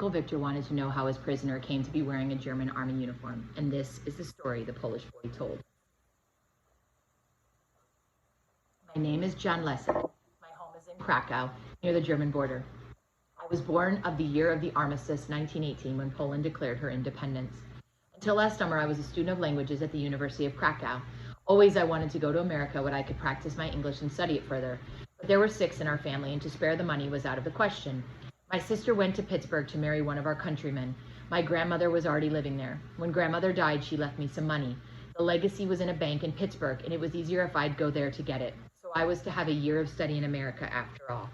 Uncle Victor wanted to know how his prisoner came to be wearing a German army uniform, and this is the story the Polish boy told. My name is John Lessig. My home is in Krakow, near the German border. I was born of the year of the armistice, 1918, when Poland declared her independence. Until last summer, I was a student of languages at the University of Krakow. Always I wanted to go to America where I could practice my English and study it further. But there were 6 in our family, and to spare the money was out of the question. My sister went to Pittsburgh to marry one of our countrymen. My grandmother was already living there. When grandmother died, she left me some money. The legacy was in a bank in Pittsburgh, and it was easier if I'd go there to get it. So I was to have a year of study in America after all.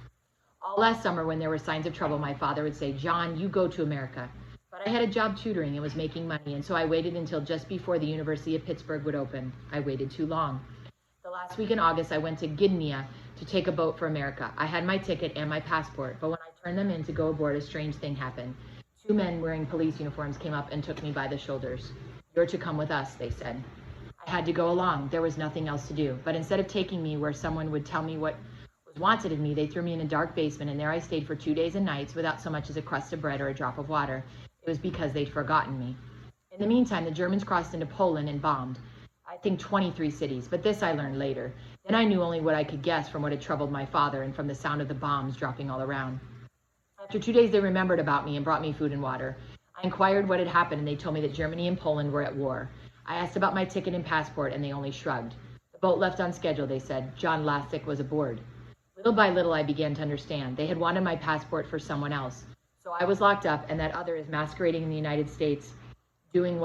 All last summer, when there were signs of trouble, my father would say, "John, you go to America." But I had a job tutoring and was making money, and so I waited until just before the University of Pittsburgh would open. I waited too long. The last week in August, I went to Gdynia to take a boat for America. I had my ticket and my passport, but when I turned them in to go aboard, a strange thing happened. 2 men wearing police uniforms came up and took me by the shoulders. "You're to come with us," they said. I had to go along. There was nothing else to do. But instead of taking me where someone would tell me what was wanted of me, they threw me in a dark basement, and there I stayed for 2 days and nights without so much as a crust of bread or a drop of water. It was because they'd forgotten me. In the meantime, the Germans crossed into Poland and bombed, I think, 23 cities, but this I learned later. Then I knew only what I could guess from what had troubled my father and from the sound of the bombs dropping all around. After 2 days, they remembered about me and brought me food and water. I inquired what had happened, and they told me that Germany and Poland were at war. I asked about my ticket and passport, and they only shrugged. The boat left on schedule, they said. John Lessig was aboard. Little by little, I began to understand. They had wanted my passport for someone else. So I was locked up, and that other is masquerading in the United States, doing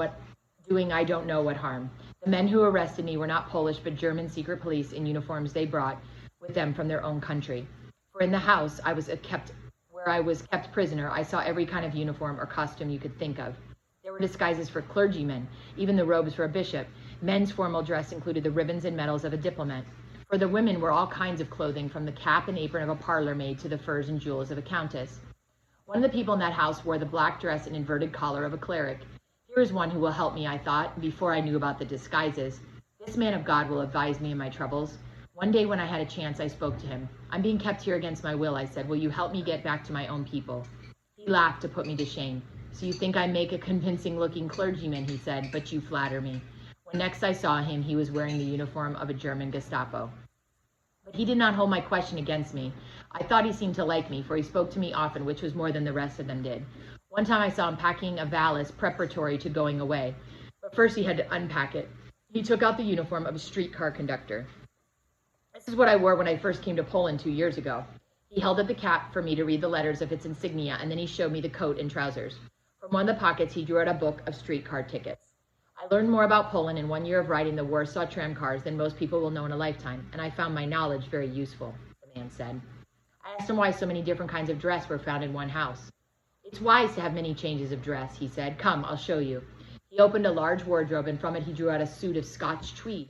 I don't know what harm. The men who arrested me were not Polish, but German secret police in uniforms they brought with them from their own country. For in the house where I was kept prisoner, I saw every kind of uniform or costume you could think of. There were disguises for clergymen, even the robes for a bishop. Men's formal dress included the ribbons and medals of a diplomat. For the women were all kinds of clothing, from the cap and apron of a parlor maid to the furs and jewels of a countess. One of the people in that house wore the black dress and inverted collar of a cleric. Here is one who will help me, I thought, before I knew about the disguises. This man of God will advise me in my troubles. One day when I had a chance, I spoke to him. "I'm being kept here against my will," I said. "Will you help me get back to my own people?" He laughed to put me to shame. "So you think I make a convincing-looking clergyman," he said, "but you flatter me." When next I saw him, he was wearing the uniform of a German Gestapo. But he did not hold my question against me. I thought he seemed to like me, for he spoke to me often, which was more than the rest of them did. One time I saw him packing a valise preparatory to going away. But first he had to unpack it. He took out the uniform of a streetcar conductor. This is what I wore when I first came to Poland 2 years ago. He held up the cap for me to read the letters of its insignia, and then he showed me the coat and trousers. From one of the pockets, he drew out a book of streetcar tickets. I learned more about Poland in 1 year of riding the Warsaw tram cars than most people will know in a lifetime, and I found my knowledge very useful, the man said. I asked him why so many different kinds of dress were found in one house. "It's wise to have many changes of dress," he said. "Come, I'll show you." He opened a large wardrobe, and from it he drew out a suit of Scotch tweed,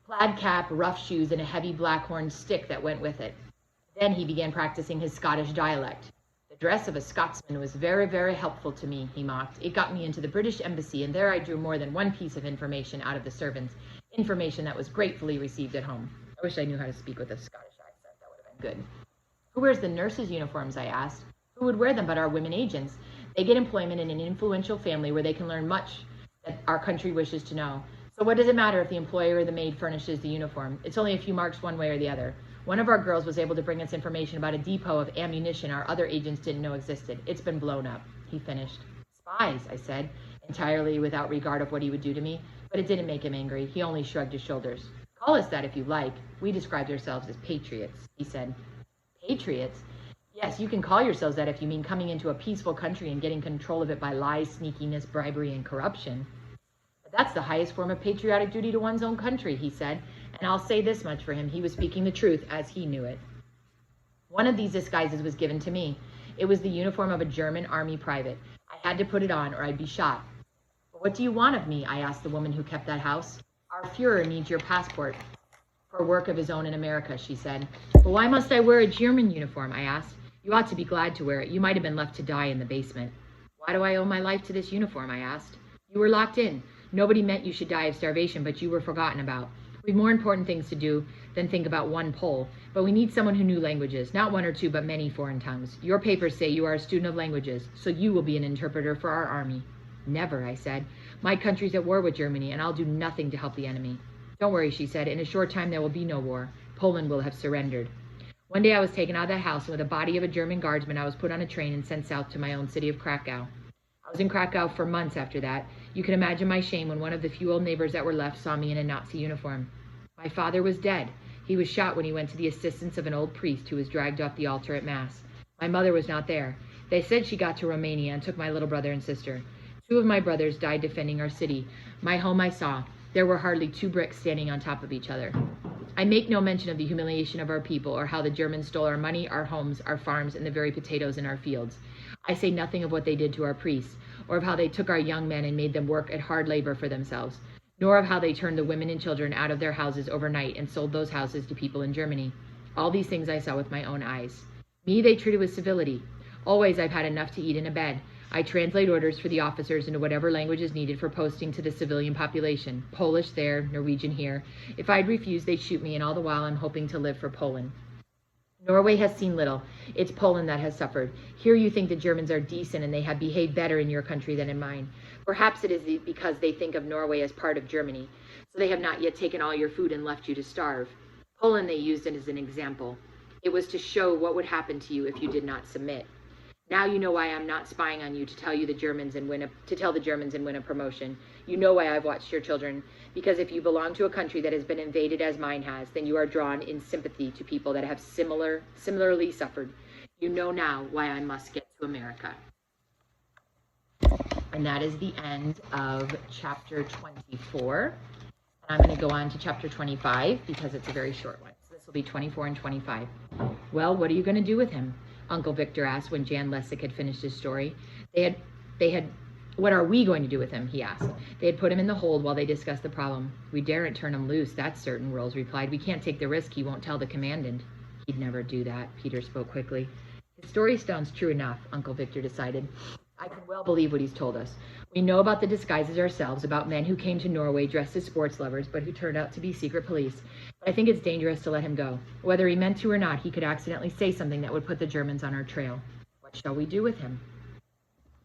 plaid cap, rough shoes, and a heavy black-horned stick that went with it. Then he began practicing his Scottish dialect. "The dress of a Scotsman was very, very helpful to me," he mocked. "It got me into the British Embassy, and there I drew more than one piece of information out of the servants, information that was gratefully received at home." I wish I knew how to speak with a Scottish accent. That would have been good. "Who wears the nurses' uniforms?" I asked. "Who would wear them but our women agents? They get employment in an influential family where they can learn much that our country wishes to know. So what does it matter if the employer or the maid furnishes the uniform? It's only a few marks one way or the other. One of our girls was able to bring us information about a depot of ammunition our other agents didn't know existed. It's been blown up," he finished. "Spies," I said, entirely without regard of what he would do to me, but it didn't make him angry. He only shrugged his shoulders. "Call us that if you like. We described ourselves as patriots," he said. "Patriots? Yes, you can call yourselves that if you mean coming into a peaceful country and getting control of it by lies, sneakiness, bribery, and corruption." "But that's the highest form of patriotic duty to one's own country," he said, and I'll say this much for him: he was speaking the truth as he knew it. One of these disguises was given to me. It was the uniform of a German army private. I had to put it on or I'd be shot. "But what do you want of me?" I asked the woman who kept that house. "Our Führer needs your passport for work of his own in America," she said. "But why must I wear a German uniform?" I asked. "You ought to be glad to wear it. You might have been left to die in the basement." "Why do I owe my life to this uniform?" I asked. "You were locked in. Nobody meant you should die of starvation, but you were forgotten about. We have more important things to do than think about one Pole, but we need someone who knew languages, not one or two, but many foreign tongues. Your papers say you are a student of languages, so you will be an interpreter for our army. Never, I said. My country's at war with Germany, and I'll do nothing to help the enemy. Don't worry, she said. In a short time there will be no war. Poland will have surrendered. One day I was taken out of that house, and with the body of a German guardsman I was put on a train and sent south to my own city of Krakow. I was in Krakow for months after that. You can imagine my shame when one of the few old neighbors that were left saw me in a Nazi uniform. My father was dead. He was shot when he went to the assistance of an old priest who was dragged off the altar at Mass. My mother was not there. They said she got to Romania and took my little brother and sister. 2 of my brothers died defending our city. My home I saw. There were hardly 2 bricks standing on top of each other. I make no mention of the humiliation of our people or how the Germans stole our money, our homes, our farms, and the very potatoes in our fields. I say nothing of what they did to our priests, or of how they took our young men and made them work at hard labor for themselves, nor of how they turned the women and children out of their houses overnight and sold those houses to people in Germany. All these things I saw with my own eyes. Me they treated with civility. Always I've had enough to eat and a bed. I translate orders for the officers into whatever language is needed for posting to the civilian population. Polish there, Norwegian here. If I'd refuse, they'd shoot me, and all the while I'm hoping to live for Poland. Norway has seen little. It's Poland that has suffered. Here you think the Germans are decent and they have behaved better in your country than in mine. Perhaps it is because they think of Norway as part of Germany, so they have not yet taken all your food and left you to starve. Poland they used it as an example. It was to show what would happen to you if you did not submit. Now you know why I'm not spying on you to tell the Germans and win a promotion. You know why I've watched your children, because if you belong to a country that has been invaded as mine has, then you are drawn in sympathy to people that have similarly suffered. You know now why I must get to America. And that is the end of chapter 24. And I'm going to go on to chapter 25 because it's a very short one. So this will be 24 and 25. Well, what are you going to do with him? Uncle Victor asked when Jan Lessig had finished his story. What are we going to do with him? He asked. They had put him in the hold while they discussed the problem. We daren't turn him loose, that's certain, Rolls replied. We can't take the risk he won't tell the commandant. He'd never do that, Peter spoke quickly. His story sounds true enough, Uncle Victor decided. I can well believe what he's told us. We know about the disguises ourselves, about men who came to Norway dressed as sports lovers, but who turned out to be secret police. But I think it's dangerous to let him go. Whether he meant to or not, he could accidentally say something that would put the Germans on our trail. What shall we do with him?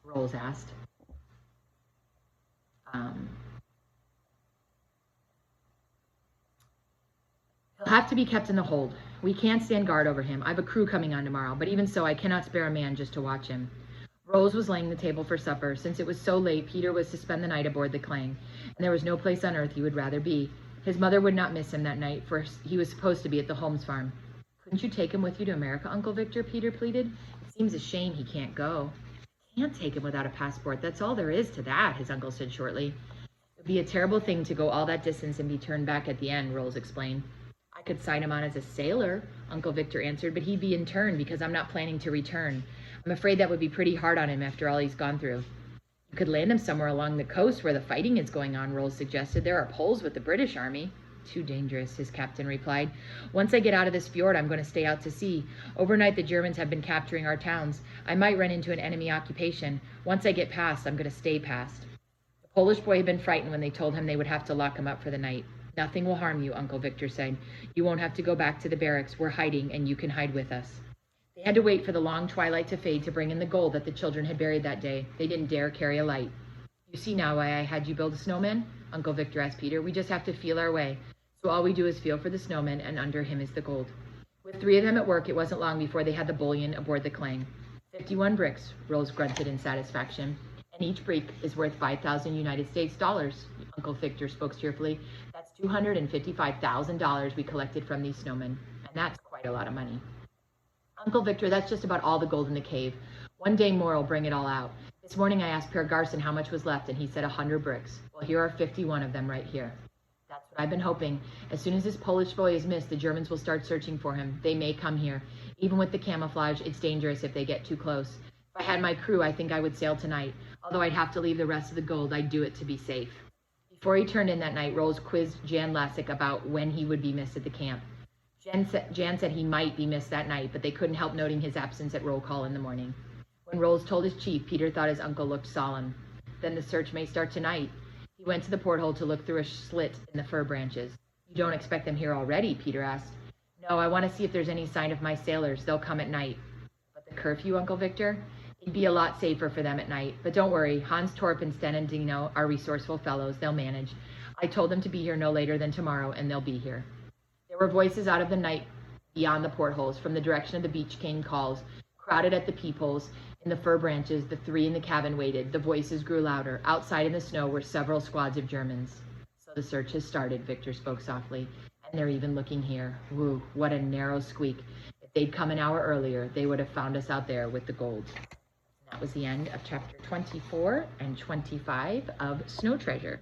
Rolls asked. He'll have to be kept in the hold. We can't stand guard over him. I have a crew coming on tomorrow, but even so, I cannot spare a man just to watch him. Rose was laying the table for supper. Since it was so late, Peter was to spend the night aboard the Clang, and there was no place on earth he would rather be. His mother would not miss him that night, for he was supposed to be at the Holmes farm. Couldn't you take him with you to America, Uncle Victor? Peter pleaded. It seems a shame he can't go. Can't take him without a passport. That's all there is to that, his uncle said shortly. It would be a terrible thing to go all that distance and be turned back at the end, Rolls explained. I could sign him on as a sailor, Uncle Victor answered, but he'd be interned because I'm not planning to return. I'm afraid that would be pretty hard on him after all he's gone through. You could land him somewhere along the coast where the fighting is going on, Rolls suggested. There are Poles with the British Army. Too dangerous, his captain replied. Once I get out of this fjord, I'm going to stay out to sea. Overnight, the Germans have been capturing our towns. I might run into an enemy occupation. Once I get past, I'm going to stay past. The Polish boy had been frightened when they told him they would have to lock him up for the night. Nothing will harm you, Uncle Victor said. You won't have to go back to the barracks. We're hiding, and you can hide with us. They had to wait for the long twilight to fade to bring in the gold that the children had buried that day. They didn't dare carry a light. You see now why I had you build a snowman? Uncle Victor asked Peter. We just have to feel our way. So all we do is feel for the snowman, and under him is the gold. With 3 of them at work, it wasn't long before they had the bullion aboard the Clang. 51 bricks, Rolls grunted in satisfaction. And each brick is worth 5,000 United States dollars, Uncle Victor spoke cheerfully. That's $255,000 we collected from these snowmen, and that's quite a lot of money. Uncle Victor, that's just about all the gold in the cave. One day more will bring it all out. This morning I asked Per Garson how much was left, and he said 100 bricks. Well, here are 51 of them right here. That's what I've been hoping. As soon as this Polish boy is missed, the Germans will start searching for him. They may come here. Even with the camouflage, it's dangerous if they get too close. If I had my crew, I think I would sail tonight. Although I'd have to leave the rest of the gold, I'd do it to be safe. Before he turned in that night, Rolls quizzed Jan Lessig about when he would be missed at the camp. Jan said he might be missed that night, but they couldn't help noting his absence at roll call in the morning. When Rolls told his chief, Peter thought his uncle looked solemn. Then the search may start tonight. He went to the porthole to look through a slit in the fir branches. You don't expect them here already? Peter asked. No, I want to see if there's any sign of my sailors. They'll come at night. But the curfew, Uncle Victor? It'd be a lot safer for them at night. But don't worry, Hans Torp and Sten and Dino are resourceful fellows. They'll manage. I told them to be here no later than tomorrow, and they'll be here. There were voices out of the night beyond the portholes. From the direction of the beach came calls. Crowded at the peepholes, in the fir branches, the three in the cabin waited. The voices grew louder. Outside in the snow were several squads of Germans. So the search has started, Victor spoke softly. And they're even looking here. Woo, what a narrow squeak. If they'd come an hour earlier, they would have found us out there with the gold. And that was the end of chapter 24 and 25 of Snow Treasure.